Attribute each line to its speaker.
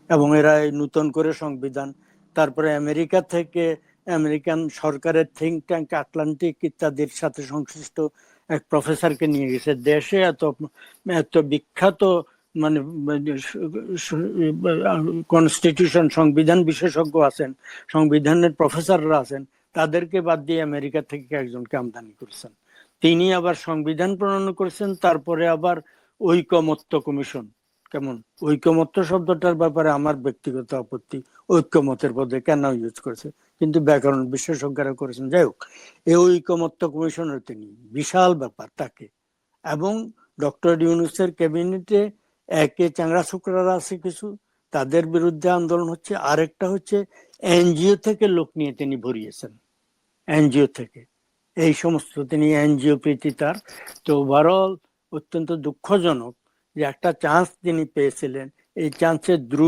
Speaker 1: এবং এরা এই নতুন করে সংবিধান, তারপরে আমেরিকা থেকে আমেরিকান সরকারের থিঙ্ক ট্যাঙ্ক আটলান্টিক ইত্যাদির সাথে সংশ্লিষ্ট এক প্রফেসরকে নিয়ে গেছে। দেশে এত এত বিখ্যাত মানে কনস্টিটিউশন সংবিধান বিশেষজ্ঞ আছেন, সংবিধানের প্রফেসররা আছেন, তাদেরকে বাদ দিয়ে আমেরিকা থেকে একজনকে আমদানি করেছেন। তিনি আবার সংবিধান প্রণয়ন করেছেন, তারপরে আবার ঐকমত্য কমিশন। কেমন ঐকমত্য শব্দটার ব্যাপারে আমার ব্যক্তিগত আপত্তি, ঐক্যমতের পদে কেন ইউজ করেছে, কিন্তু ব্যাকরণ বিশেষজ্ঞরা করেছেন। যাই হোক, এই ঐকমত্য কমিশনের তিনি বিশাল ব্যাপার তাকে। এবং ডক্টর ইউনূসের ক্যাবিনেটে একে চাংড়া শুকরারা আছে কিছু, তাদের বিরুদ্ধে আন্দোলন হচ্ছে, আরেকটা হচ্ছে এনজিও থেকে লোক নিয়ে তিনি ভরিয়েছেন, এনজিও থেকে এই সমস্ত, তিনি এনজিও প্রীতি তার। তো ওভারঅল অত্যন্ত দুঃখজনক যে একটা চান্স তিনি পেয়েছিলেন, এই চান্সের দ্রুত